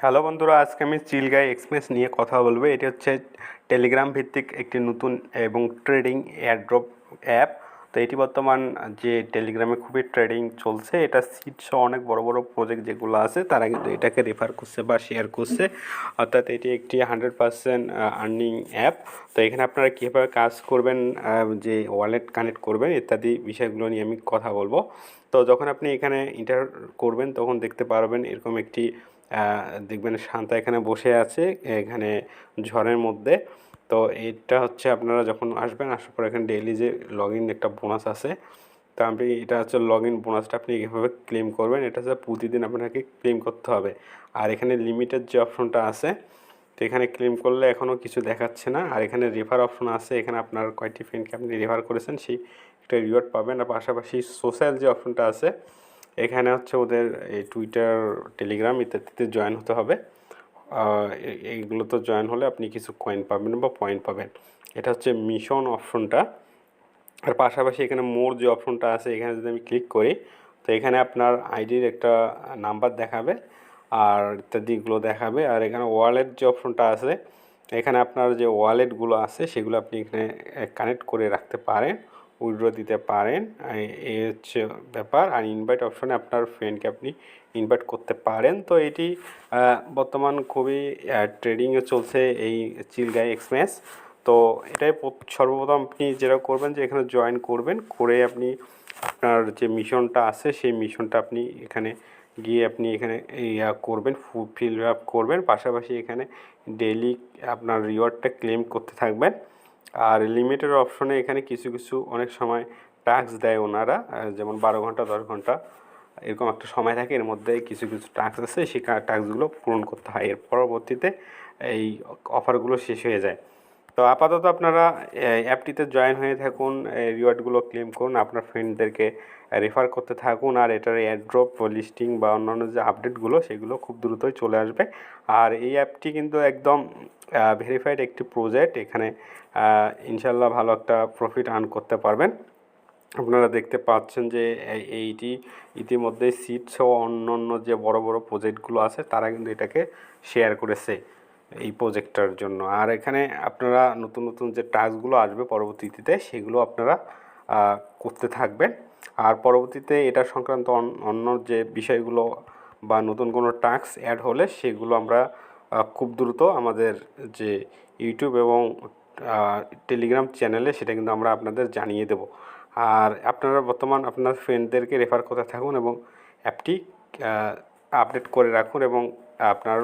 Hello বন্ধুরা, আজকে আমি চিলগাই এক্সপ্রেস নিয়ে কথা বলবো। এটি হচ্ছে টেলিগ্রাম ভিত্তিক একটি নতুন এবং ট্রেডিং এয়ারড্রপ অ্যাপ। তো এটি বর্তমান যে টেলিগ্রামে খুবই ট্রেডিং চলছে। এটা সিট সহ অনেক বড় বড় প্রজেক্ট যেগুলো আছে তারা কিন্তু এটাকে রেফার করছে বা শেয়ার করছে। অর্থাৎ এটি একটি 100% আর্নিং অ্যাপ। তো এখানে আপনারা কীভাবে কাজ করবেন, যে ওয়ালেট কানেক্ট করবেন ইত্যাদি বিষয়গুলো নিয়ে আমি কথা বলবো। তো যখন আপনি এখানে এন্টার করবেন তখন দেখতে পারবেন এরকম একটি দেখবেন শান্তা এখানে বসে আছে এখানে ঝড়ের মধ্যে। তো এটা হচ্ছে আপনারা যখন আসবেন, আসার পর এখানে ডেইলি যে লগ ইন একটা বোনাস আছে, তো আপনি এটা হচ্ছে লগ ইন বোনাসটা আপনি কীভাবে ক্লেম করবেন, এটা হচ্ছে প্রতিদিন আপনাকে ক্লেম করতে হবে। আর এখানে লিমিটেড যে অপশনটা আছে, তো এখানে ক্লেম করলে এখনও কিছু দেখাচ্ছে না। আর এখানে রেফার অপশন আছে, এখানে আপনার কয়টি ফ্রেন্ডকে আপনি রেফার করেছেন সেই একটা রিওয়ার্ড পাবেন। আর পাশাপাশি সোশ্যাল যে অপশনটা আছে, এখানে হচ্ছে ওদের এই টুইটার, টেলিগ্রাম ইত্যাদিতে জয়েন হতে হবে। এইগুলোতে জয়েন হলে আপনি কিছু কয়েন পাবেন বা পয়েন্ট পাবেন। এটা হচ্ছে মিশন অপশনটা। আর পাশাপাশি এখানে মোর যে অপশনটা আছে, এখানে যদি আমি ক্লিক করি তো এখানে আপনার আইডির একটা নাম্বার দেখাবে আর ইত্যাদিগুলো দেখাবে। আর এখানে ওয়ালেট যে অপশনটা আছে, এখানে আপনার যে ওয়ালেটগুলো আছে সেগুলো আপনি এখানে কানেক্ট করে রাখতে পারেন, উইথড্র দিতে পারেন। এই হচ্ছে ব্যাপার। আর ইনভাইট অপশনে আপনার ফ্রেন্ডকে আপনি ইনভাইট করতে পারেন। তো এটি বর্তমান খুবই ট্রেডিংয়ে চলছে এই চিলগাই এক্সপ্রেস। তো এটাই সর্বপ্রথম আপনি যেটা করবেন যে এখানে জয়েন করবেন, করে আপনি আপনার যে মিশনটা আছে সেই মিশনটা আপনি এখানে গিয়ে আপনি এখানে করবেন, ফিল আপ করবেন। পাশাপাশি এখানে ডেইলি আপনার রিওয়ার্ডটা ক্লেম করতে থাকবেন। আর লিমিটের অপশনে এখানে কিছু কিছু অনেক সময় টাস্ক দেয় ওনারা, যেমন 12 ঘন্টা 10 ঘন্টা এরকম একটা সময় থাকে। এর মধ্যে কিছু কিছু টাস্ক আছে, সেই টাস্কগুলো পূরণ করতে হয়। এর পরবর্তীতে এই অফারগুলো শেষ হয়ে যায়। তো আপাতত আপনারা অ্যাপটিতে জয়েন হয়ে থাকুন, রিওয়ার্ডগুলো ক্লেম করুন, আপনার ফ্রেন্ডদেরকে রেফার করতে থাকুন। আর এটার এয়ারড্রপ লিস্টিং বা অন্যান্য যে আপডেটগুলো সেগুলো খুব দ্রুতই চলে আসবে। আর এই অ্যাপটি কিন্তু একদম ভেরিফাইড একটি প্রজেক্ট। এখানে ইনশাল্লাহ ভালো একটা প্রফিট আর্ন করতে পারবেন। আপনারা দেখতে পাচ্ছেন যে এইটি ইতিমধ্যে সিট সহ অন্য যে বড় বড় প্রজেক্টগুলো আছে তারা কিন্তু এটাকে শেয়ার করেছে এই প্রজেক্টটার জন্য। আর এখানে আপনারা নতুন নতুন যে টাস্কগুলো আসবে পরবর্তীতে সেগুলো আপনারা করতে থাকবেন। আর পরবর্তীতে এটা সংক্রান্ত অন্য যে বিষয়গুলো বা নতুন কোনো টাস্ক অ্যাড হলে সেগুলো আমরা খুব দ্রুত আমাদের যে ইউটিউব এবং টেলিগ্রাম চ্যানেলে সেটা কিন্তু আমরা আপনাদের জানিয়ে দেব। আর আপনারা বর্তমান আপনার ফ্রেন্ডদেরকে রেফার করতে থাকুন এবং অ্যাপটি আপডেট করে রাখুন এবং আপনার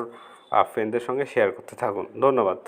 ফ্রেন্ডদের সঙ্গে শেয়ার করতে থাকুন। ধন্যবাদ।